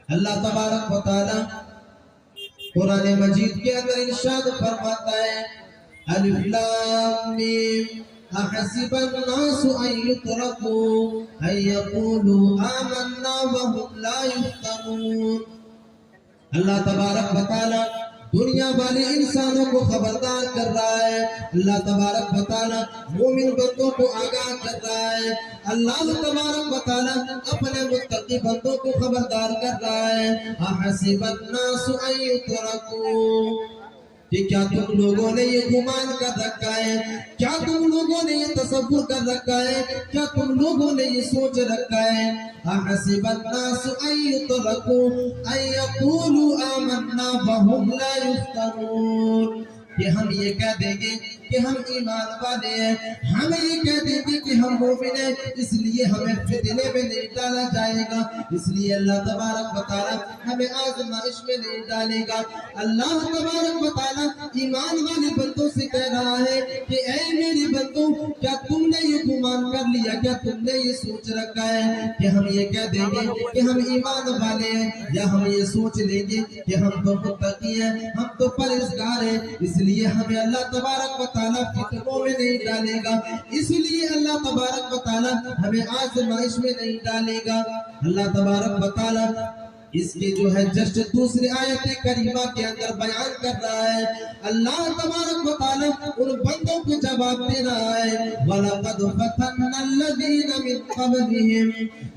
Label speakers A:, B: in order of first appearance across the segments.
A: اللہ تبارک و تعالی قرآن مجید کے اندر ارشاد فرماتا ہے الف لام میم احسب الناس ان يتركوا ان يقولوا آمنا وهم لا يفتنون۔ اللہ تبارک و تعالی دنیا والے انسانوں کو خبردار کر رہا ہے، اللہ تبارک و تعالی مومن بندوں کو آگاہ کر رہا ہے، اللہ تبارک و تعالی اپنے متقی بندوں کو خبردار کر رہا ہے احسب الناس ان يتركوا کہ کیا تم لوگوں نے یہ گمان کر رکھا ہے، کیا تم لوگوں نے یہ تصور کر رکھا ہے، کیا تم لوگوں نے یہ سوچ رکھا ہے احسب الناس ان يتركوا ان يقولوا آمنا وهم لا يفتنون کہ ہم یہ کہہ دیں گے کہ ہم ایمان والے ہیں، ہم یہ کہہ دیں گے کہ ہم مومن ہیں، اس لیے ہمیں فتنے میں نہیں ڈالا جائے گا، اس لیے اللہ تبارک و تعالی ہمیں آزمائش میں نہیں ڈالے گا۔ اللہ تبارک و تعالی ایمان والے بندوں سے کہہ رہا ہے کہ اے میرے بندوں، کیا تم نے یہ گمان کر لیا، کیا تم نے یہ سوچ رکھا ہے کہ ہم یہ کہہ دیں گے کہ ہم ایمان والے ہیں، یا ہم یہ سوچ لیں گے کہ ہم تو متقی ہیں، ہم تو پرہیزگار ہیں، اس لیے ہمیں اللہ تبارک و تعالیٰ فتنوں میں نہیں ڈالے گا، اس لیے اللہ تبارک و تعالیٰ ہمیں آزمائش میں نہیں ڈالے گا۔ اللہ تبارک و تعالیٰ اس کے جو ہے جسٹ دوسری آیت کریمہ کے اندر بیان کر رہا ہے، اللہ تبارک و تعالیٰ ان بندوں کو جواب دے رہا ہے وَلَقَدْ فَتَنَّا الَّذِينَ مِن قَبْلِهِمْ،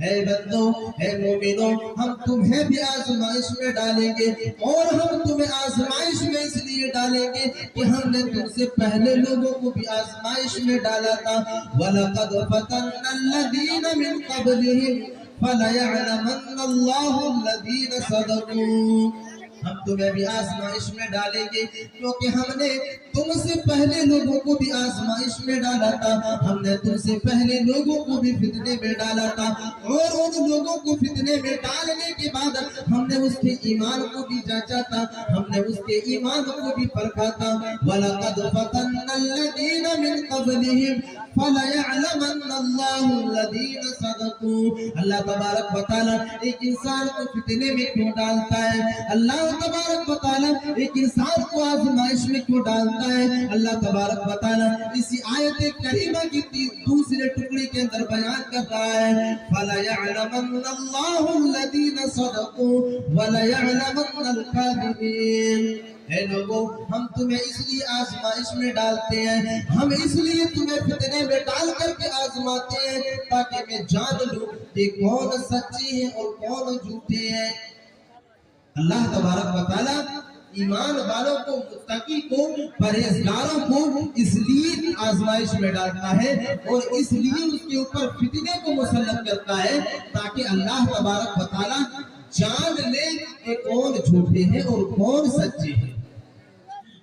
A: اے بندوں، اے مومنوں، ہم تمہیں بھی آزمائش میں ڈالیں گے، اور ہم تمہیں آزمائش میں اس لیے ڈالیں گے کہ ہم نے تم سے پہلے لوگوں کو بھی آزمائش میں ڈالا تھا وَلَقَدْ فَتَنَّا الَّذِينَ مِن قَبْلِهِمْ فَلَيَعْلَمَنَّ اللَّهُ الَّذِينَ صَدَقُوا، ہم تمہیں بھی آزمائش میں ڈالیں گے کیونکہ ہم نے تم سے پہلے لوگوں کو بھی آزمائش میں ڈالا تھا، ہم نے تم سے پہلے لوگوں کو بھی فتنے میں ڈالا تھا، اور ان لوگوں کو فتنے میں ڈالنے کے بعد ہم نے اس کے ایمان کو بھی جانچا تھا، ہم نے اس کے ایمان کو بھی پرکھا تھا وَلَقَدْ فَتَنَّا الَّذِينَ مِن قَبْلِهِمْ فَلَيَعْلَمَنَّ اللَّهُ الَّذِينَ صَدَقُوا۔ اللہ تبارک و تعالیٰ ایک انسان کو فتنے میں کیوں ڈالتا ہے، اللہ تبارک و تعالیٰ ایک انسان کو آزمائش میں کیوں ڈالتا ہے، اللہ تبارک و تعالیٰ اسی آیت کریمہ کی دوسرے ٹکڑے کے اندر بیان کر رہا ہے فَلَيَعْلَمَنَّ اللَّهُ الَّذِينَ صَدَقُوا وَلَيَعْلَمَنَّ الْكَاذِبِينَ۔ اے لوگوں، ہم تمہیں اس لیے آزمائش میں ڈالتے ہیں، ہم اس لیے تمہیں فتنے میں ڈال کر کے آزماتے ہیں تاکہ میں جان لوں کہ کون سچے ہیں اور کون جھوٹے ہیں۔ اللہ تبارک و تعالیٰ ایمان والوں کو، متقی کو، پرہیزگاروں کو اس لیے آزمائش میں ڈالتا ہے اور اس لیے اس کے اوپر فتنے کو مسلط کرتا ہے تاکہ اللہ تبارک و تعالیٰ جان لے کہ کون جھوٹے ہیں اور کون سچے ہیں۔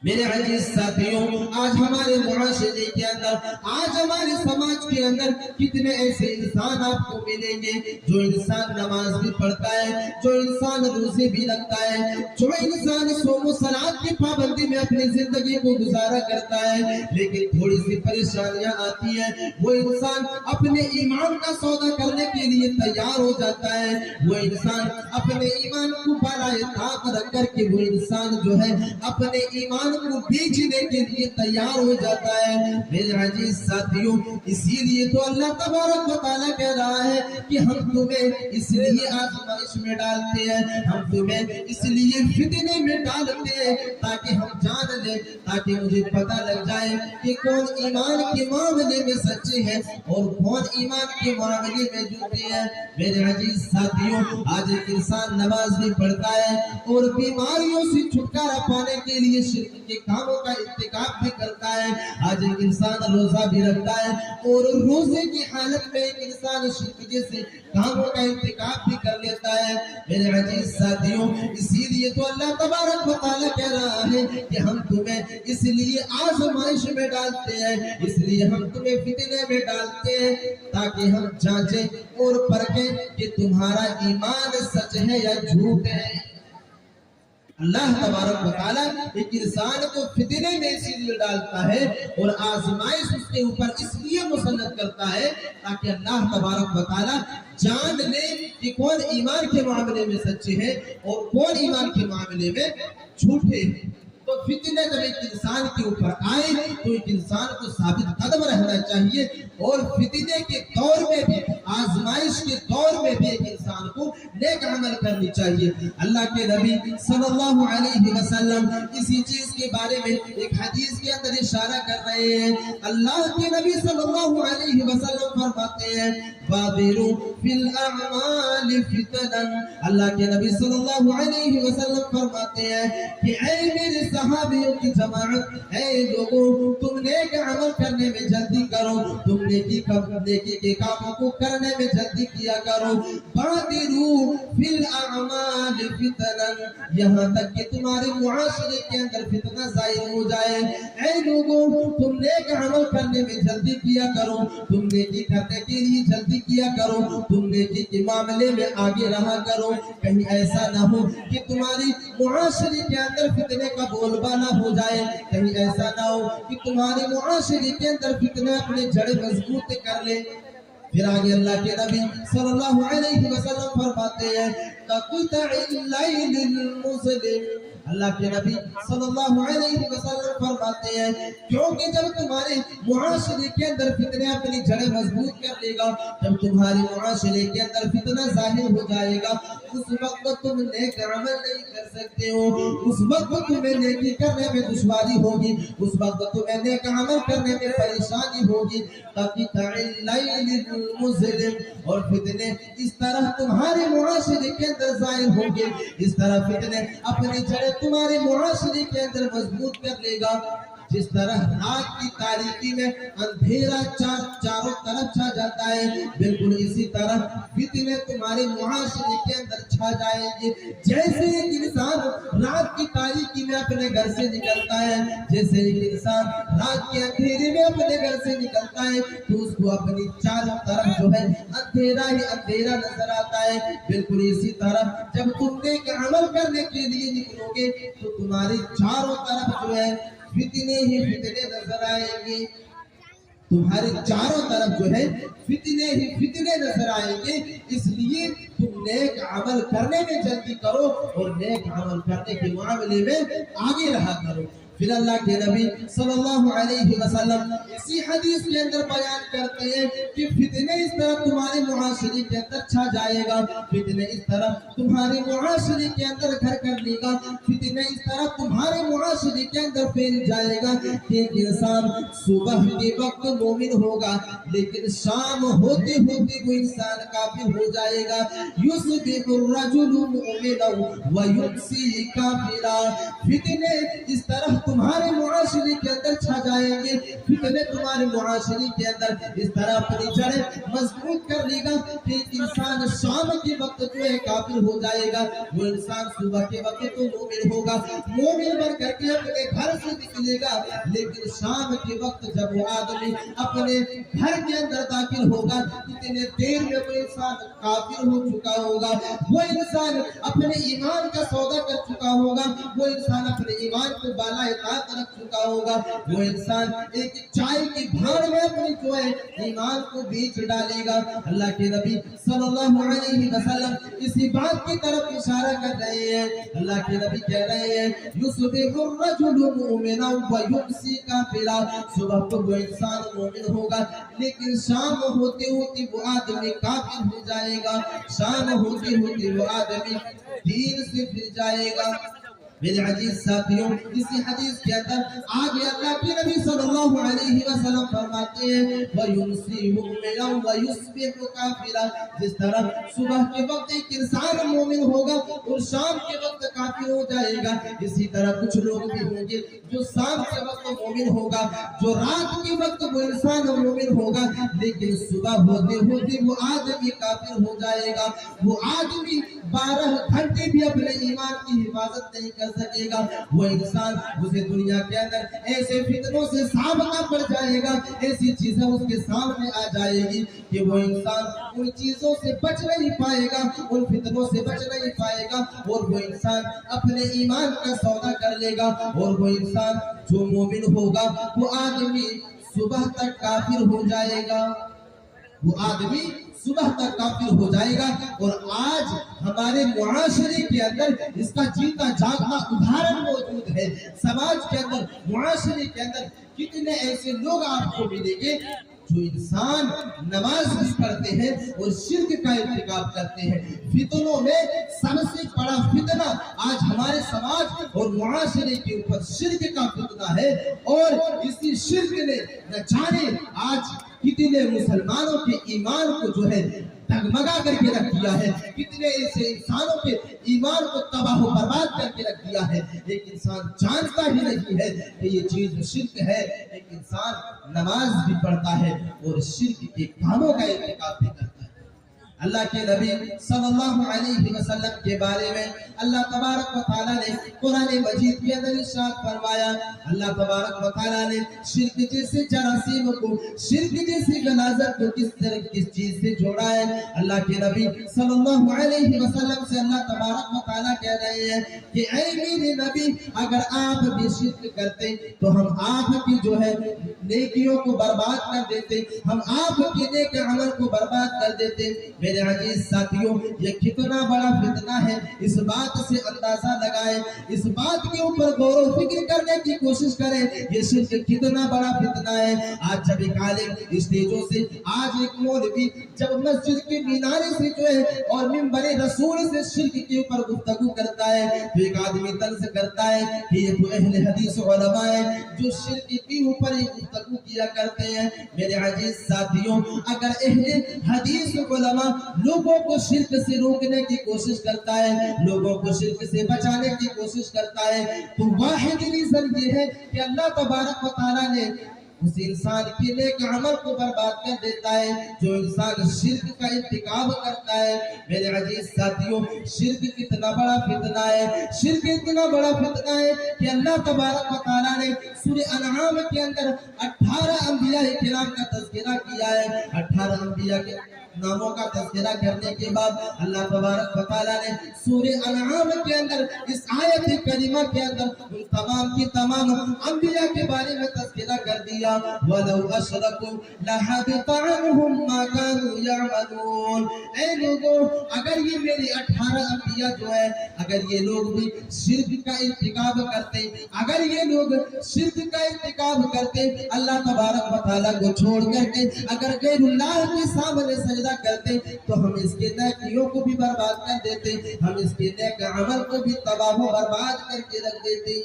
A: میرے عزیز ساتھیوں، آج ہمارے معاشرے کے اندر، آج ہمارے سماج کے اندر کتنے ایسے انسان آپ کو ملیں گے جو انسان نماز بھی پڑھتا ہے، جو انسان روزے بھی رکھتا ہے، جو انسان صوم و صلات کی پابندی میں اپنی زندگی کو گزارا کرتا ہے، لیکن تھوڑی سی پریشانیاں آتی ہیں، وہ انسان اپنے ایمان کا سودا کرنے کے لیے تیار ہو جاتا ہے، وہ انسان اپنے ایمان کو بالائے طاق رکھ کر کے وہ انسان جو ہے اپنے ایمان کو بیچنے کے لیے تیار ہو جاتا ہے۔ میرے عزیز ساتھیوں، اسی لیے تو اللہ تبارک و تعالیٰ کہہ رہا ہے کہ ہم تمہیں اس لیے آزمائش میں ڈالتے ہیں، ہم تمہیں اس لیے فتنے میں ڈالتے ہیں تاکہ ہم جان لیں، تاکہ مجھے پتہ لگ جائے کہ کون ایمان کے معاملے میں سچے ہیں اور کون ایمان کے معاملے میں جھوٹے ہیں۔ میرے عزیز ساتھیوں، آج ایک انسان نماز بھی پڑھتا ہے اور بیماریوں سے چھٹکارا پانے کے لیے شرک کے کاموں کا ارتکاب بھی کرتا ہے، آج ایک انسان روزہ بھی رکھتا ہے اور روزے کی حالت میں ایک انسان شرک جیسے کاموں کا ارتکاب بھی کر لیتا ہے۔ میرے عزیز ساتھیوں، اسی لیے تو اللہ تبارک و تعالیٰ کہہ رہا ہے کہ ہم تمہیں اس لیے آزمائش میں ڈالتے ہیں، اس لیے ہم تمہیں فتنے میں ڈالتے ہیں تاکہ ہم جانچیں اور پرکھیں کہ تمہارا ایمان سچ ہے یا جھوٹ ہے۔ اللہ تبارک و تعالیٰ ایک انسان کو فتنے میں اسی لیے ڈالتا ہے اور آزمائش اس کے اوپر اس لیے مسلط کرتا ہے تاکہ اللہ تبارک و تعالیٰ جان لے کہ کون ایمان کے معاملے میں سچے ہیں اور کون ایمان کے معاملے میں جھوٹے ہیں۔ تو فتنہ جب ایک انسان کے اوپر آئے تو ایک انسان کو ثابت قدم رہنا چاہیے، اور فتنے کے دور میں بھی، آزمائش کے دور میں بھی ایک انسان کو نیک عمل کرنی چاہیے۔ اللہ کے نبی صلی اللہ علیہ وسلم اسی چیز کے بارے میں ایک حدیث کے اندر اشارہ کر رہے ہیں۔ اللہ کے نبی صلی اللہ علیہ وسلم فرماتے ہیں بادروا فی الاعمال فتنا، اللہ کے نبی صلی اللہ علیہ وسلم فرماتے ہیں کہ اے میرے صحابیوں کی جماعت، اے لوگوں، تم نیک عمل کرنے میں جلدی کرو، تم نیکی کے کاموں کو کرنے میں جلدی کیا کرو۔ بادروا فی الاعمال فتنا، یہاں تک کہ تمہارے معاشرے کے اندر فتنہ ظاہر ہو جائے۔ اے لوگوں، تم نیک عمل کرنے میں جلدی کیا کرو، تم نیکی کرنے کے لیے جلدی کیا کرو، تم نیکی کے معاملے میں آگے رہا کرو۔ کہیں ایسا نہ ہو کہ تمہاری معاشرے کے اندر فتنے کا بول بالا ہو جائے، کہیں ایسا نہ ہو کہ تمہارے معاشرے کے اندر فتنے اپنے جڑیں مضبوط کر لے۔ پھر آگے اللہ کے نبی صلی اللہ علیہ وسلم فرماتے ہیں قطع اللیل المظلم، اللہ کے نبی صلی اللہ علیہ وسلم فرماتے ہیں کیونکہ جب تمہارے معاشرے کے اندر فتنے اپنی جڑیں مضبوط کر لے گا، جب تمہارے معاشرے کے اندر فتنہ ظاہر ہو جائے گا، اس وقت تم نیک عمل نہیں کر سکتے ہو، اس وقت تمہیں نیکی کرنے میں دشواری ہوگی، اس وقت تمہیں نیک عمل کرنے میں پریشانی ہوگی۔ قطع اللیل المظلم، اور فتنے اس طرح تمہارے معاشرے کے اندر ظاہر ہوں گے، اس طرح فتنے اپنی جڑیں تمہارے معاشرے کے اندر مضبوط کر لے گا۔ جس طرح رات کی تاریکی میں اندھیرا چاروں طرف چھا جاتا ہے، بالکل اسی طرح فتنے تمہارے معاشرے کے اندر چھا جائیں گے۔ جیسے ایک انسان رات کی تاریکی میں اپنے گھر سے نکلتا ہے، جیسے ایک انسان رات کے اندھیرے میں اپنے گھر سے نکلتا ہے تو اس کو اپنی چاروں طرف جو ہے اندھیرا ہی اندھیرا نظر آتا ہے، بالکل اسی طرح جب تم نیک عمل کرنے کے لیے نکلو گے تو تمہاری چاروں طرف جو ہے فتنے ہی فتنے نظر آئیں گے، تمہارے چاروں طرف جو ہے فتنے ہی فتنے نظر آئیں گے۔ اس لیے تم نیک عمل کرنے میں جلدی کرو اور نیک عمل کرنے کے معاملے میں آگے رہا کرو۔ پھر اللہ کے نبی صلی اللہ علیہ وسلم اسی حدیث کے اندر بیان کرتے ہیں کہ فتنے اس طرح تمہارے معاشرے کے اندر چھا جائے گا، فتنے اس طرح تمہارے معاشرے کے اندر گھر کر لے گا، فتنے اس طرح تمہارے معاشرے کے اندر پھیل جائے گا کہ ایک انسان صبح کے وقت مومن ہوگا لیکن شام ہوتے ہوتے وہ انسان کافر ہو جائے گا۔ یصبح الرجل مؤمنا ویمسی کافرا، فتنے اس طرح تمہارے معاشرے کے اندر چھا جائیں گے، فتنے تمہارے معاشرے کے اندر اس طرح اپنی جڑیں مضبوط کر لے گا کہ ایک انسان شام کے وقت جو ہے کافر ہو جائے گا، وہ انسان صبح کے وقت تو مومن ہوگا، مومن بن کر کے اپنے گھر سے نکلے گا، لیکن شام کے وقت جب وہ آدمی اپنے گھر کے اندر داخل ہوگا اتنے دیر میں وہ انسان کافر ہو چکا ہوگا، وہ انسان اپنے ایمان کا سودا کر چکا ہوگا، وہ انسان اپنے ایمان کو بالا طاقت رکھ چکا ہوگا، وہ انسان ایک چائے کی بھاڑ میں اپنی جو ہے ایمان کو بیچ ڈالے گا۔ اللہ کے نبی صلی اللہ علیہ وسلم اسی بات کی طرف اشارہ کر رہے ہیں۔ اللہ کے نبی کہہ رہے ہیں یصبح الرجل مؤمنا ویمسی کافرا، صبح تو وہ انسان مومن ہوگا لیکن شام ہوتے ہوتے وہ آدمی کافر ہو جائے گا، شام ہوتے ہوتے وہ آدمی دین سے پھر جائے گا۔ میرے عزیز ساتھیوں، اسی حدیث کے اندر آگے اللہ کے نبی صلی اللہ علیہ وسلم فرماتے ہیں وَيُمْسِي مُؤْمِنًا وَيُصْبِحُ كَافِرًا، جس طرح صبح کے وقت ایک انسان مومن ہوگا اور شام کے وقت کافر ہو جائے گا، اسی طرح کچھ لوگ بھی ہوں گے جو شام کے وقت مومن ہوگا، جو رات کے وقت وہ انسان مومن ہوگا لیکن صبح ہوتے ہوتے وہ آدمی کافر ہو جائے گا، وہ آدمی 12 گھنٹے بھی اپنے ایمان کی حفاظت نہیں کر سکے گا، وہ انسان اسے دنیا کے اندر ایسے فتنوں سے سامنا پڑ جائے گا، ایسی چیزیں اس کے سامنے آ جائے گی کہ وہ انسان ان چیزوں سے بچ نہیں پائے گا، ان فتنوں سے بچ نہیں پائے گا، اور وہ انسان اپنے ایمان کا سودا کر لے گا، اور وہ انسان جو مومن ہوگا وہ آدمی صبح تک کافر ہو جائے گا، وہ آدمی صبح تک کافر ہو جائے گا۔ اور آج ہمارے معاشرے کے اندر اس کا جیتا جاگتا ادھارن موجود ہے۔ سماج کے اندر، معاشرے کے اندر کتنے ایسے لوگ آپ کو ملیں گے جو انسان نماز بھی پڑھتے ہیں اور شرک کا ارتکاب کرتے ہیں۔ فتنوں میں سب سے بڑا فتنہ آج ہمارے سماج اور معاشرے کے اوپر شرک کا فتنہ ہے، اور اسی شرک نے نہ جانے آج کتنے مسلمانوں کے ایمان کو جو ہے ڈگمگا کر کے رکھ دیا ہے، کتنے ایسے انسانوں کے ایمان کو تباہ و برباد کر کے رکھ دیا ہے۔ ایک انسان جانتا ہی نہیں ہے کہ یہ چیز شرک ہے، ایک انسان نماز بھی پڑھتا ہے اور شرک کے کاموں کا ارتکاب بھی کرتا ہے۔ اللہ کے نبی صلی اللہ علیہ وسلم کے بارے میں اللہ تبارک و تعالیٰ نے قرآن مجید کے اندر ارشاد فرمایا، اللہ تبارک و تعالیٰ نے شرک جیسے جراثیم کو، شرک جیسے غلاظت کو کس چیز سے جوڑا ہے۔ اللہ کے نبی صلی اللہ علیہ وسلم سے اللہ تبارک و تعالیٰ کہہ رہے ہیں کہ اے میرے نبی، اگر آپ بھی شرک کرتے تو ہم آپ کی جو ہے نیکیوں کو برباد کر دیتے، ہم آپ کے نیک عمل کو برباد کر دیتے۔ میرے عزیز ساتھیوں، یہ کتنا بڑا فتنہ ہے، اس بات سے اندازہ لگائیں، اس بات کے اوپر غور و فکر کرنے کی کوشش کریں، یہ شرک کتنا بڑا فتنہ ہے۔ آج جب ایک عالم اسٹیجوں سے، آج ایک مولوی جب مسجد کے مینارے سے جو ہے اور منبر رسول سے شرک کے اوپر گفتگو کرتا ہے تو ایک آدمی طنز کرتا ہے کہ یہ تو اہل حدیث علماء ہیں جو شرک کے اوپر ہی گفتگو کیا کرتے ہیں۔ میرے عزیز ساتھیوں، اگر اہل حدیث علماء لوگوں کو شرک سے روکنے کی کوشش کرتا ہے، لوگوں کو شرک سے بچانے کی کوشش کرتا ہے، تو واحد ریزن یہ ہے کہ اللہ تبارک و تعالیٰ نے اس انسان کے نیک عمل کو برباد کر دیتا ہے جو انسان شرک کا ارتکاب کرتا ہے۔ میرے عزیز ساتھیوں، شرک کتنا بڑا فتنہ ہے، شرک اتنا بڑا فتنہ ہے کہ اللہ تبارک و تعالیٰ نے سورہ انعام کے اندر 18 انبیاء کرام کا تذکرہ کیا ہے۔ 18 انبیاء کے ناموں کا تذکرہ کرنے کے بعد اللہ تبارک و تعالیٰ نے سورہ انعام کے اندر اس آیت کریمہ کے اندر ان تمام کی تمام انبیاء کے بارے میں تذکرہ کر دیا۔ وَلَوْ أَشْرَكُوا لَحَبِطَ عَنْهُمْ مَا كَانُوا يَعْمَلُونَ، اے لوگوں، اگر یہ میرے 18 انبیاء جو ہے، اگر یہ لوگ بھی شرک کا ارتکاب کرتے، اگر یہ لوگ شرک کا ارتکاب کرتے، اللہ تبارک و تعالیٰ کو چھوڑ کر کے اگر غیر اللہ کے سامنے سجدہ کرتے تو ہم اس کے نیکیوں کو بھی برباد کر دیتے، ہم اس کے نیک عمل کو بھی تباہ و برباد کر کے رکھ دیتے۔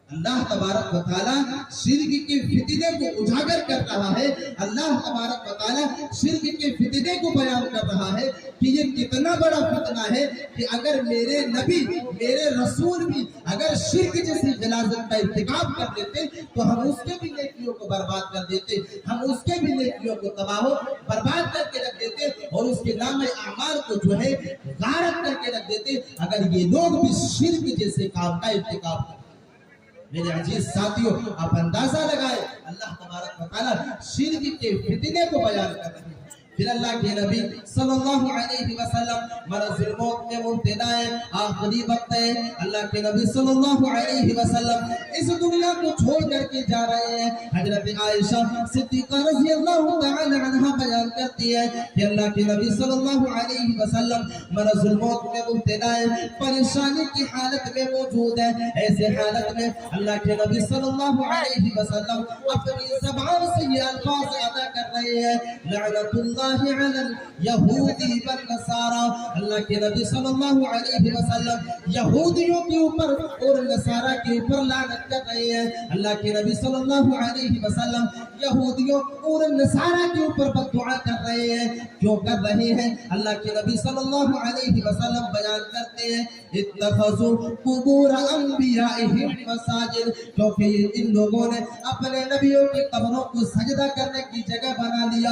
A: اللہ تبارک و تعالیٰ شرک کے فتنے کو اجاگر کر رہا ہے، اللہ تبارک و تعالیٰ شرک کے فتنے کو بیان کر رہا ہے کہ یہ کتنا بڑا فتنہ ہے کہ اگر میرے نبی، میرے رسول بھی اگر شرک جیسی غلاظت کا ارتکاب کر دیتے تو ہم اس کے بھی نیکیوں کو برباد کر دیتے، ہم اس کے بھی نیکیوں کو تباہ و برباد کر کے رکھ دیتے اور اس کے نام اعمال کو جو ہے غارت کر کے رکھ دیتے اگر یہ لوگ بھی شرک جیسے کام کا ارتکاب کرتے۔ میرے عزیز ساتھیوں، آپ اندازہ لگائیں، اللہ تبارک و تعالیٰ شرک کے فتنے کو بیان کر رہے ہیں۔ پھر اللہ کے نبی صلی اللہ علیہ وسلم مرض الموت میں مبتلا ہے، آخری وقت ہے، اللہ کے نبی صلی اللہ علیہ وسلم اس دنیا کو چھوڑ کر کے جا رہے ہیں۔ حضرت عائشہ صدیقہ رضی اللہ تعالی عنہ بیان کرتی ہے کہ اللہ کے نبی صلی اللہ علیہ وسلم مرض الموت میں مبتلا ہے، پریشانی کی حالت میں موجود ہے۔ ایسے حالت میں اللہ کے نبی صلی اللہ علیہ وسلم اپنی زبان سے یہ الفاظ ادا کر رہے ہیں، لعنت اللہ یہودی والنصارى، اللہ کے نبی صلی اللہ علیہ وسلم یہودیوں کے اوپر اور نصارہ کے اوپر لعنت کر رہے ہیں۔ اللہ کے نبی صلی اللہ علیہ وسلم یہودیوں اور نصارہ کے اوپر بد دعا کر رہے ہیں۔ کیوں کر رہے ہیں؟ اللہ کے نبی صلی اللہ علیہ وسلم بیان کرتے ہیں اتخذوا قبور انبیائہم مساجد، کیونکہ ان لوگوں نے اپنے نبیوں کی قبروں کو سجدہ کرنے کی جگہ بنا لیا،